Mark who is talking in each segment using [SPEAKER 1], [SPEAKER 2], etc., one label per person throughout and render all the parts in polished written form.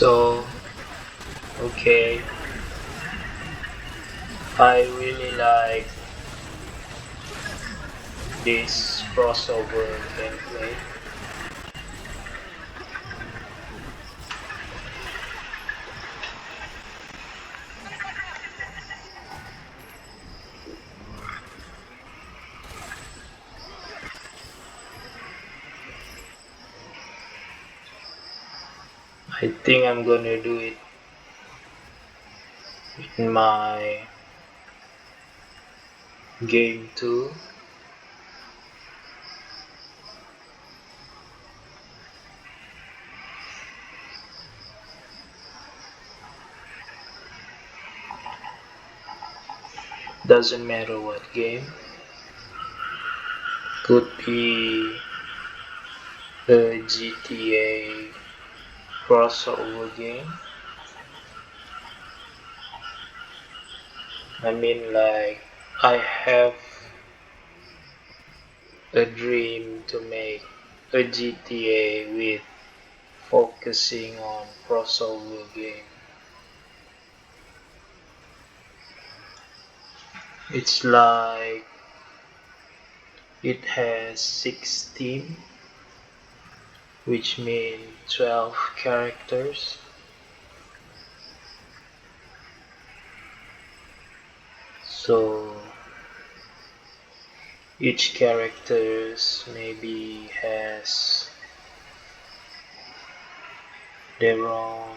[SPEAKER 1] So, okay, I really like this crossover gameplay. I think I'm gonna do it in my game too. Doesn't matter what game. Could be a GTA crossover game. I mean, like, I have a dream to make a GTA with focusing on crossover game. It's like it has 16, which means 12 characters. So each characters maybe has their own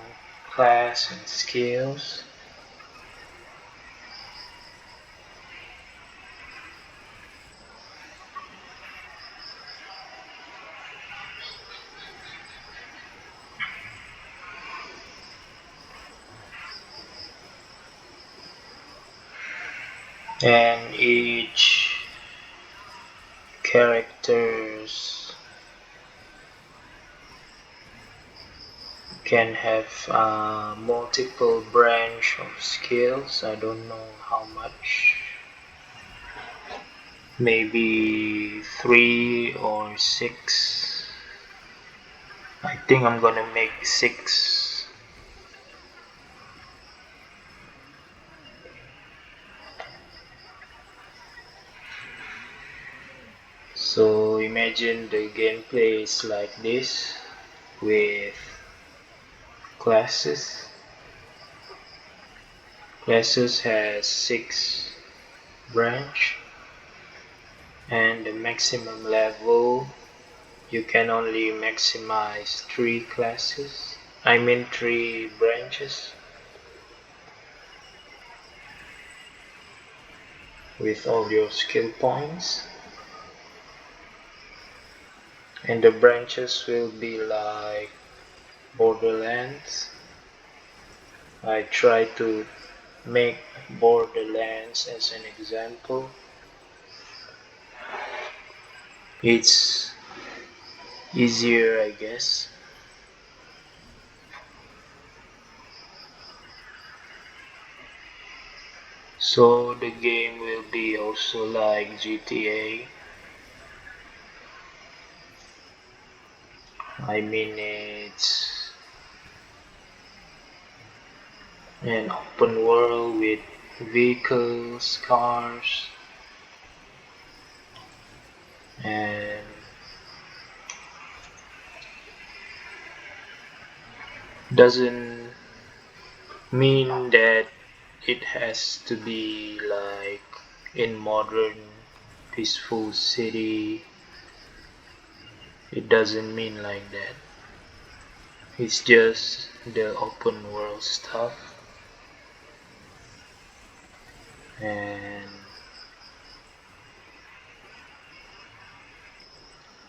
[SPEAKER 1] class and skills. And each characters can have multiple branch of skills. I don't know how much, maybe 3 or 6. I think I'm gonna make 6. So imagine the gameplay is like this with classes. Classes has 6 branch, and the maximum level you can only maximize 3 classes. I mean 3 branches with all your skill points. And the branches will be like borderlands. I try to make borderlands as an example. It's easier, I guess. So the game will be also like GTA. I mean, it's an open world with vehicles, cars, and doesn't mean that it has to be like in modern peaceful city. It doesn't mean like that. It's just the open world stuff, and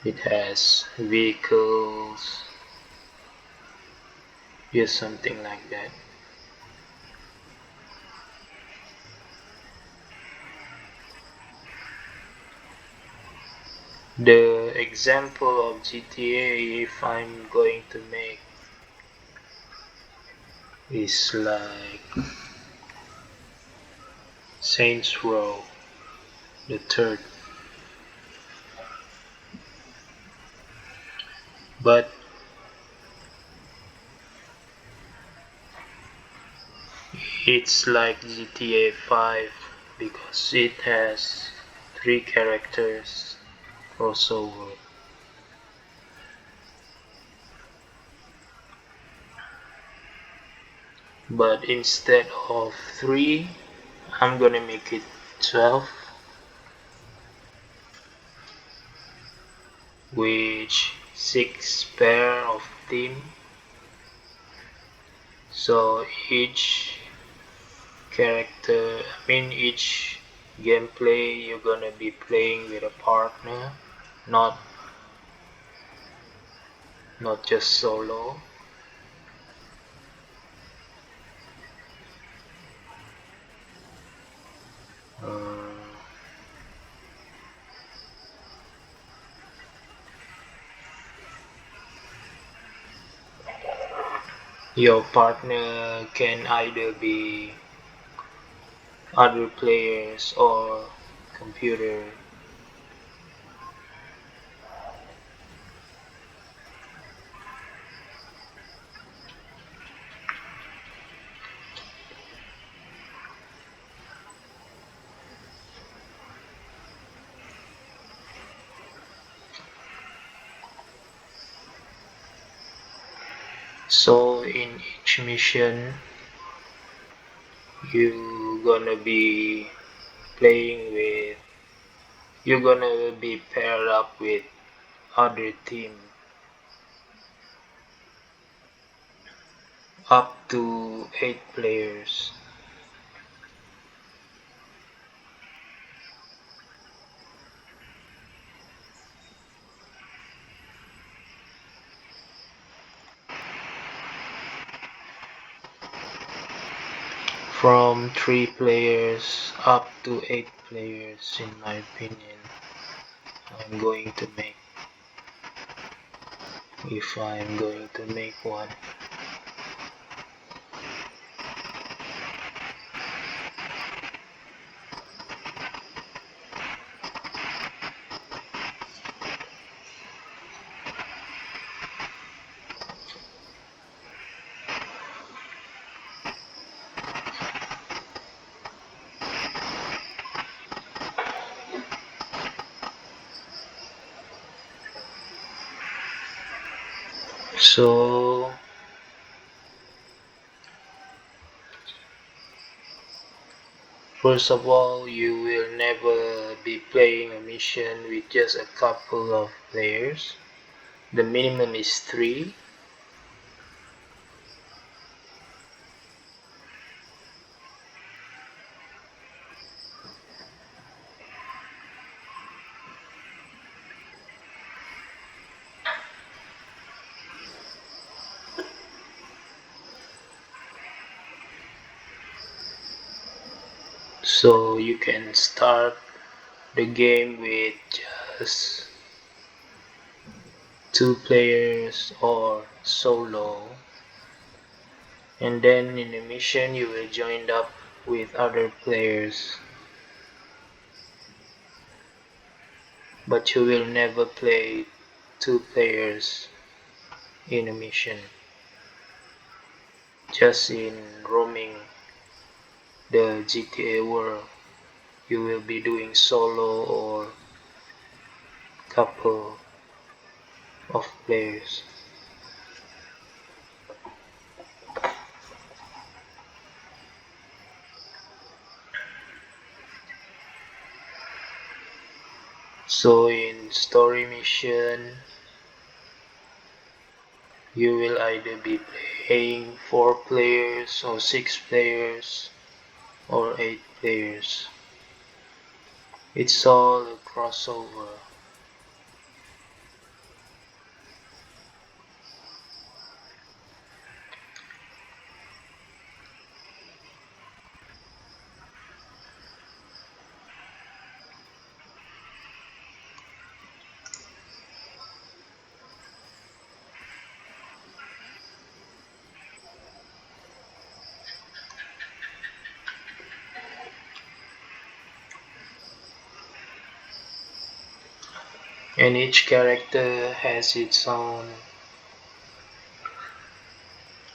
[SPEAKER 1] it has vehicles, just something like that. The example of GTA, if I'm going to make, is like Saints Row the third. But It's like GTA 5 because it has 3 characters crossover. But instead of 3, I'm gonna make it 12, which 6 pair of team. So each gameplay you're gonna be playing with a partner, not not just solo. Uh, your partner can either be other players or computer. So in each mission, you gonna be playing with, you're gonna be paired up with other team up to 8 players. From 3 players up to 8 players, in my opinion, I'm going to make, if I'm going to make one. So first of all, you will never be playing a mission with just a couple of players. The minimum is 3. So you can start the game with just 2 players or solo, and then in the mission you will join up with other players, but you will never play 2 players in a mission. Just in roaming the GTA world, you will be doing solo or couple of players. So in story mission, you will either be playing 4 players or 6 players or 8 players. It's all a crossover. And each character has its own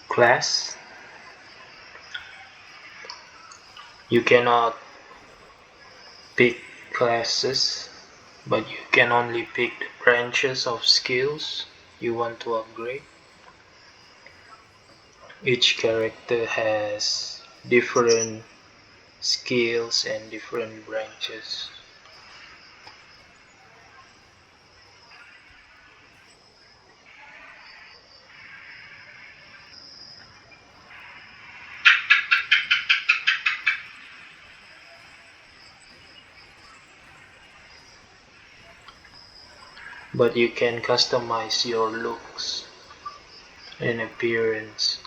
[SPEAKER 1] class. You cannot pick classes, but you can only pick the branches of skills you want to upgrade. Each character has different skills and different branches. But you can customize your looks and appearance.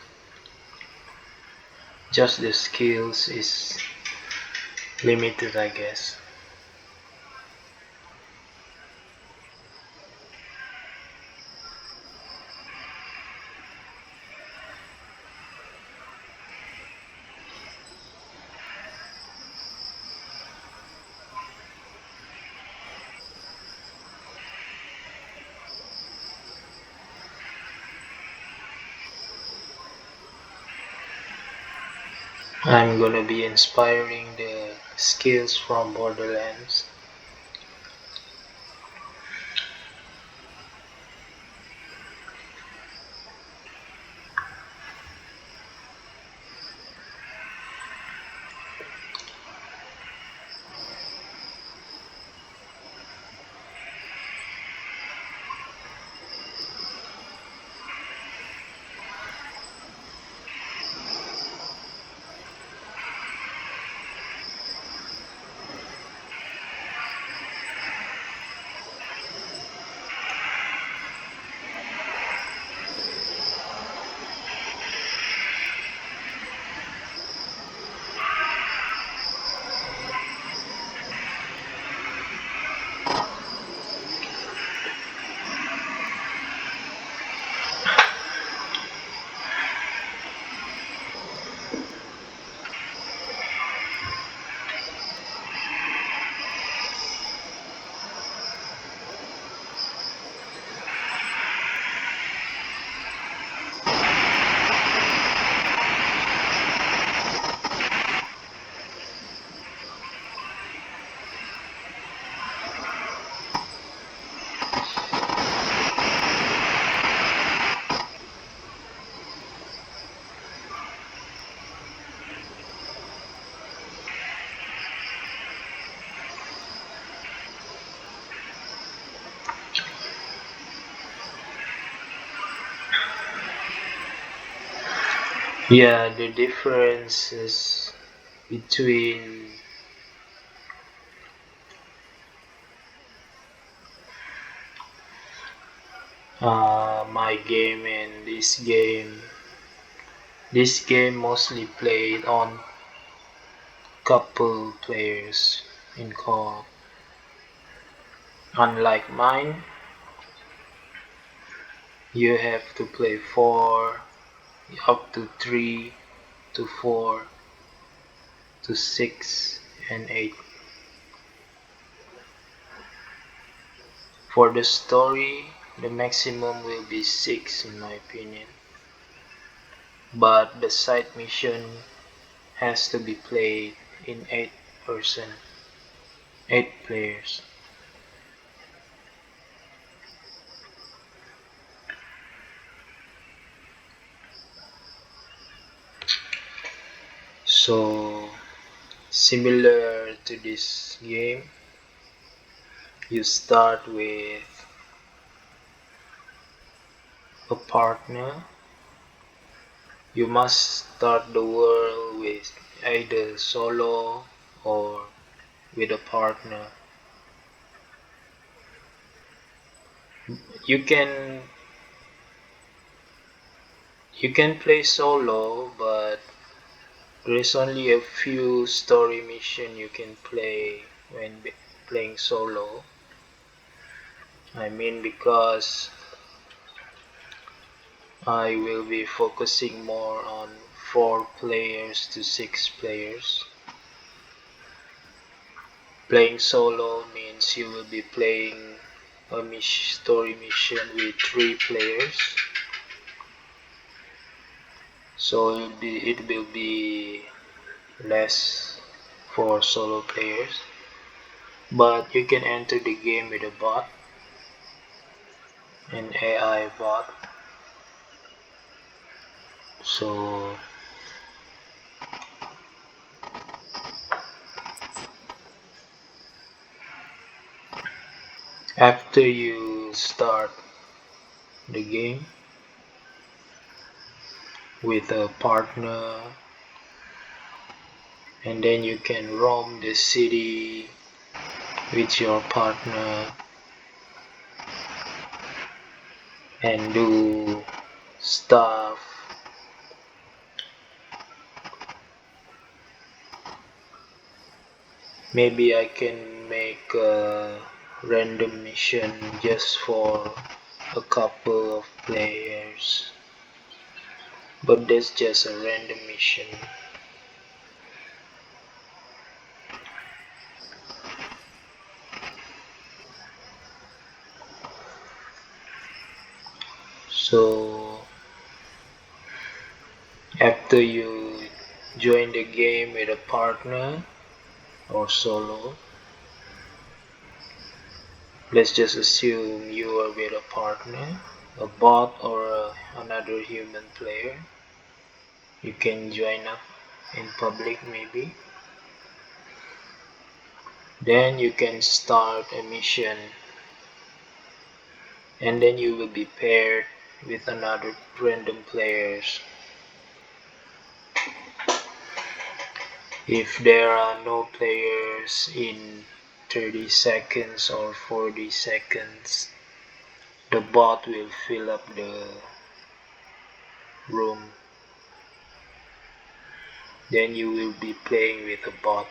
[SPEAKER 1] Just the skills is limited, I guess. I'm gonna be inspiring the skills from Borderlands. Yeah, the differences between my game and this game. This game mostly played on couple players in co-op. Unlike mine, you have to play 4, up to 3, to 4, to 6, and 8. For the story, the maximum will be 6 in my opinion. But the side mission has to be played in 8 players. So similar to this game, you start with a partner. You must start the world with either solo or with a partner. You can you can play solo, but there is only a few story mission you can play when playing solo. I mean because I will be focusing more on 4 players to 6 players. Playing solo means you will be playing a story mission with 3 players. So it will be less for solo players, but you can enter the game with a bot, an AI bot. So after you start the game with a partner, and then you can roam the city with your partner and do stuff. Maybe I can make a random mission just for a couple of players, but that's just a random mission. So after you join the game with a partner or solo, let's just assume you are with a partner, a bot or another human player. You can join up in public maybe. Then you can start a mission, and then you will be paired with another random players. If there are no players in 30 seconds or 40 seconds, the bot will fill up the room. Then you will be playing with a bot.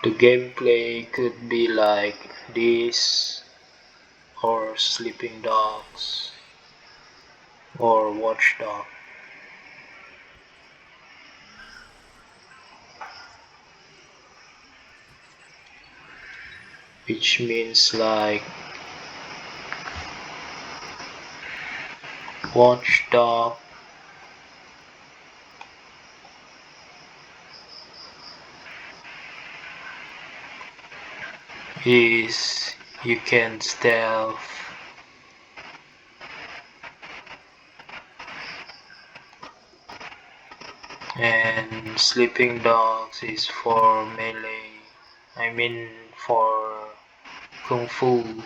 [SPEAKER 1] The gameplay could be like this, or Sleeping Dogs, or Watchdog. Which means like Watchdog is you can stealth, and Sleeping Dogs is for melee. I mean for Kung Fu,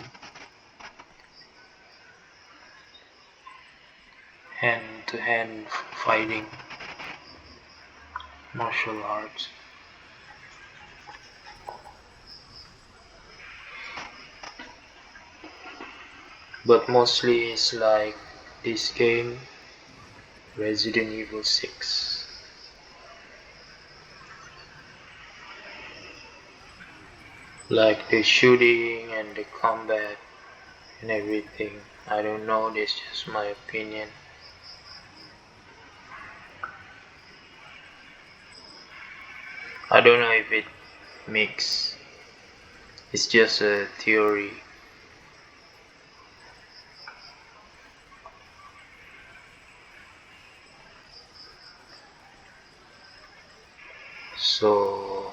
[SPEAKER 1] hand to hand fighting, martial arts. But mostly it's like this game, Resident Evil 6. Like the shooting and the combat and everything. I don't know, that's just my opinion. I don't know if it makes. It's just a theory. So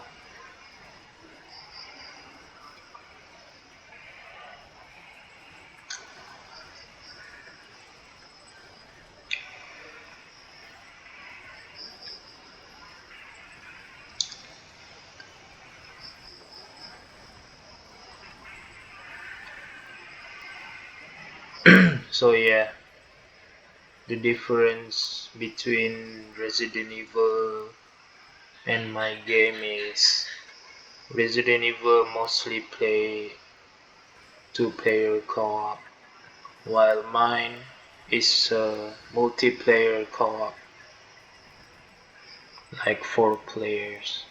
[SPEAKER 1] so yeah, the difference between Resident Evil and my game is Resident Evil mostly play two-player co-op, while mine is multiplayer co-op, like 4 players.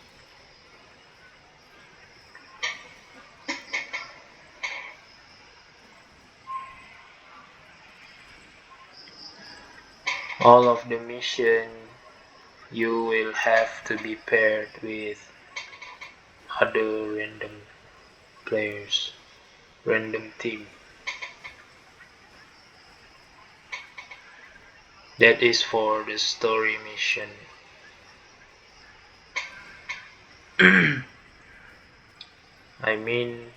[SPEAKER 1] All of the mission you will have to be paired with other random players, random team. That is for the story mission. I mean,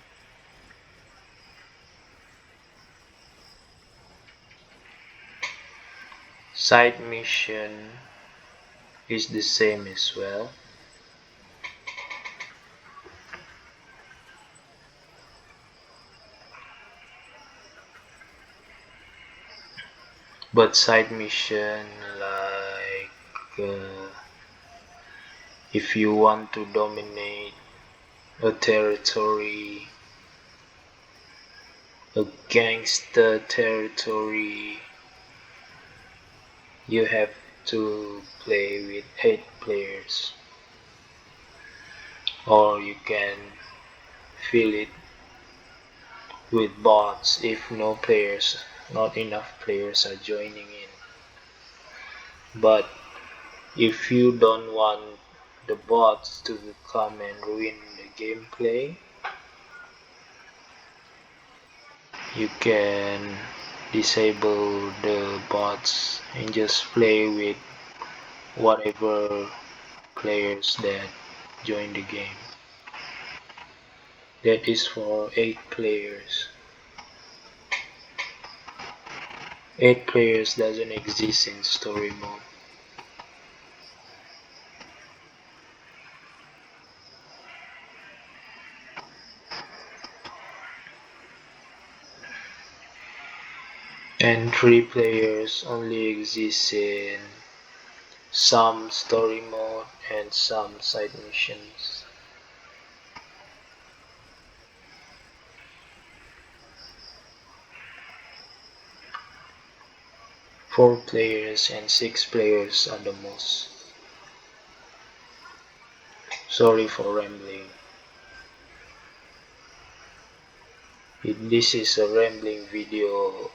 [SPEAKER 1] side mission is the same as well. But side mission, like if you want to dominate a territory, a gangster territory, you have to play with 8 players, or you can fill it with bots if not enough players are joining in. But if you don't want the bots to come and ruin the gameplay, you can disable the bots and just play with whatever players that join the game. That is for 8 players. 8 players doesn't exist in story mode. And 3 players only exist in some story mode and some side missions. 4 players and 6 players are the most. Sorry for rambling. This is a rambling video,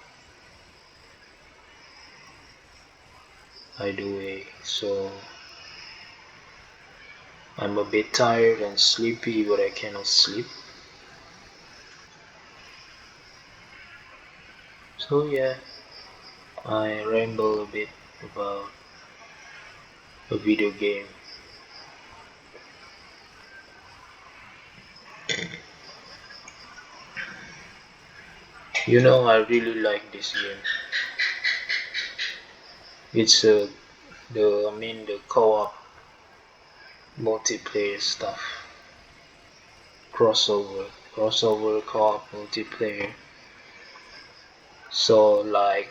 [SPEAKER 1] by the way, so I'm a bit tired and sleepy, but I cannot sleep. So yeah, I ramble a bit about a video game. You know, I really like this game. It's the co-op multiplayer stuff. Crossover co-op multiplayer. So like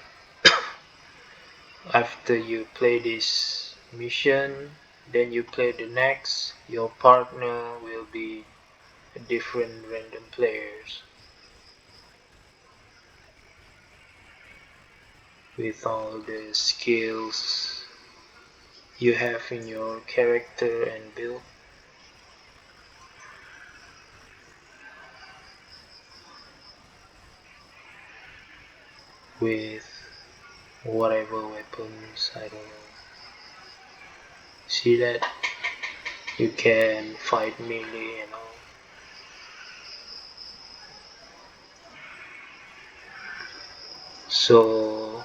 [SPEAKER 1] after you play this mission, then you play the next, your partner will be different random players with all the skills you have in your character and build. With whatever weapons, I don't know. See that? You can fight melee and all. So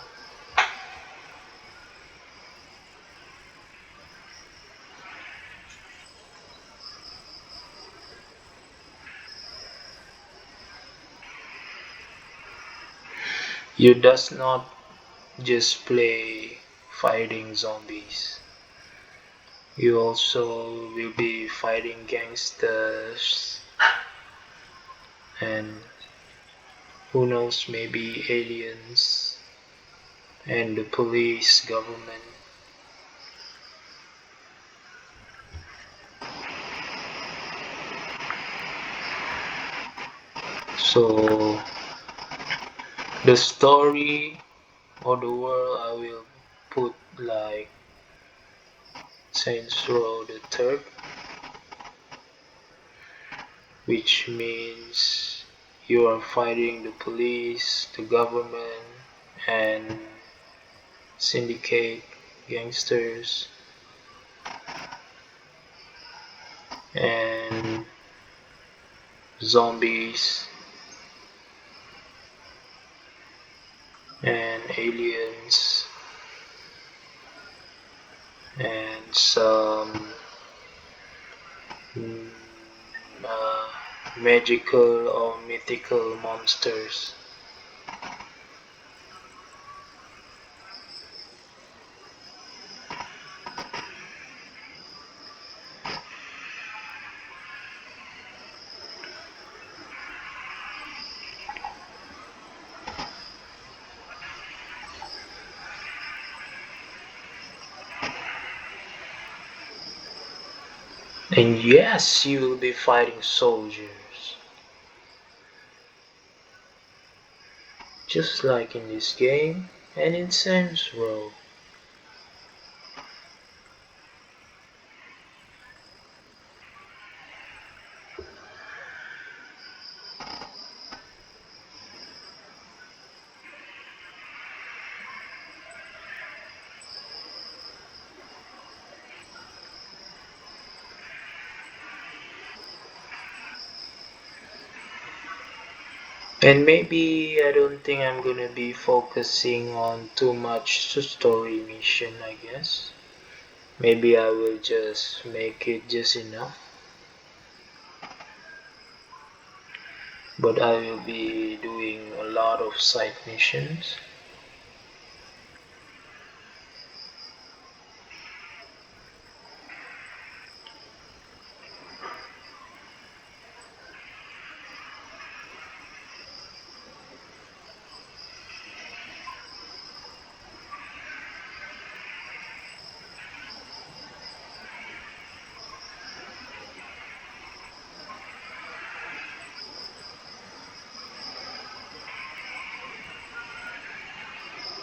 [SPEAKER 1] you does not just play fighting zombies. You also will be fighting gangsters and who knows, maybe aliens and the police, government. So the story or the world I will put like Saints Row the Third, which means you are fighting the police, the government, and syndicate gangsters, and zombies, and aliens, and some mm, uh, magical or mythical monsters. And yes, you will be fighting soldiers, just like in this game and in Saints Row. And maybe I don't think I'm gonna be focusing on too much story mission, I guess. Maybe I will just make it just enough. But I will be doing a lot of side missions.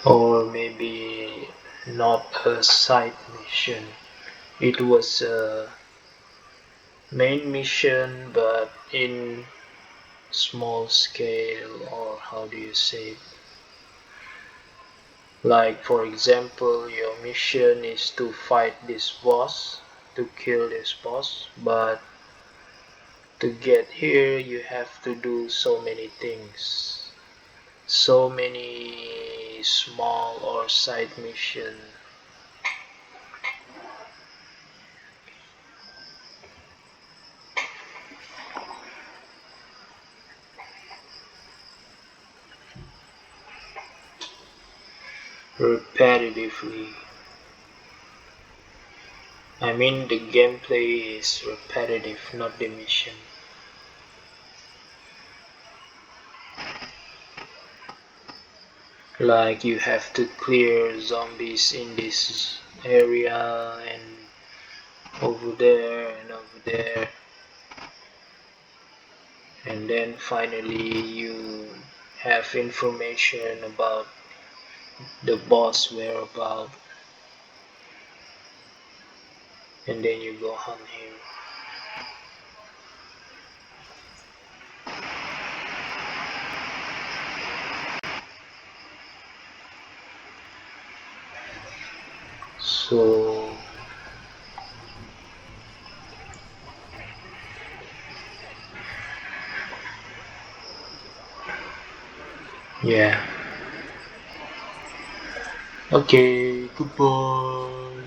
[SPEAKER 1] Or maybe not a side mission. It was a main mission but in small scale, or how do you say it? Like for example, your mission is to fight this boss, to kill this boss, but to get here you have to do so many things, so many small or side mission. Repetitively. I mean the gameplay is repetitive, not the mission. Like you have to clear zombies in this area and over there and over there, and then finally you have information about the boss whereabout, and then you go hunt him. So yeah. Okay, goodbye.